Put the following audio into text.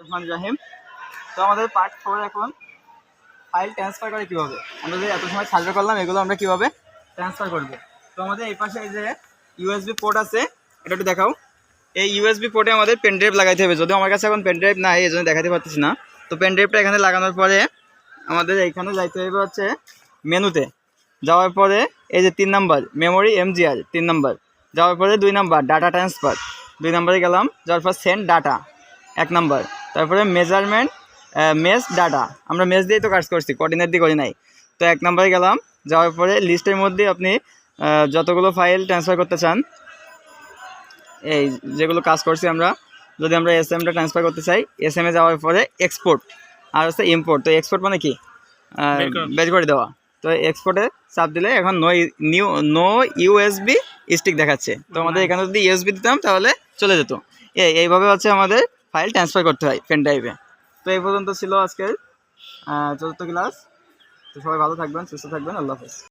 রহমান রাহিম। তো আমাদের পার্ট 4 এখন ফাইল ট্রান্সফার করে কীভাবে, আমরা যে এত সময় সার্ভে করলাম এগুলো আমরা কীভাবে ট্রান্সফার করব। তো আমাদের এই পাশে এই যে ইউএসবি পোর্ট আছে, এটা একটু দেখাও। এই ইউএসবি পোর্টে আমাদের পেন ড্রাইভ লাগাইতে হবে, যদিও আমার কাছে এখন পেন ড্রাইভ নাই, এই জন্য দেখাতে পারতেছি না। তো পেন ড্রাইভটা এখানে লাগানোর পরে আমাদের এইখানে যাইতে হবে হচ্ছে মেনুতে, যাওয়ার পরে এই যে 3 নাম্বার মেমোরি এমজিআর 3 নাম্বার, যাওয়ার পরে 2 নাম্বার ডাটা ট্রান্সফার 2 নাম্বারে গেলাম, যাওয়ার পর সেন্ড ডাটা 1 নাম্বার, তারপরে মেজারমেন্ট মেস ডাটা, আমরা মেস দিয়েই তো কাজ করছি, কোঅর্ডিনেট দিয়ে করি নাই। তো 1 নাম্বারে গেলাম, যাওয়ার পরে লিস্টের মধ্যে আপনি যতগুলো ফাইল ট্রান্সফার করতে চান, এই যেগুলো কাজ করছি আমরা, যদি আমরা এসএমটা ট্রান্সফার করতে চাই, এসএমে যাওয়ার পরে এক্সপোর্ট আর হচ্ছে ইম্পোর্ট। তো এক্সপোর্ট মানে কি, বের করে দেওয়া। তো এক্সপোর্টে চাপ দিলে এখন নো ইউএসবি স্টিক দেখাচ্ছে। তো আমাদের এখানে যদি ইউএসবি দিতাম তাহলে চলে যেত। এইভাবে হচ্ছে আমাদের ফাইল ট্রান্সফার করতে হয় পেন ড্রাইভে। তো এই পর্যন্ত ছিল আজকের 4th ক্লাস। তো সবাই ভালো থাকবেন, সুস্থ থাকবেন, আল্লাহ হাফেজ।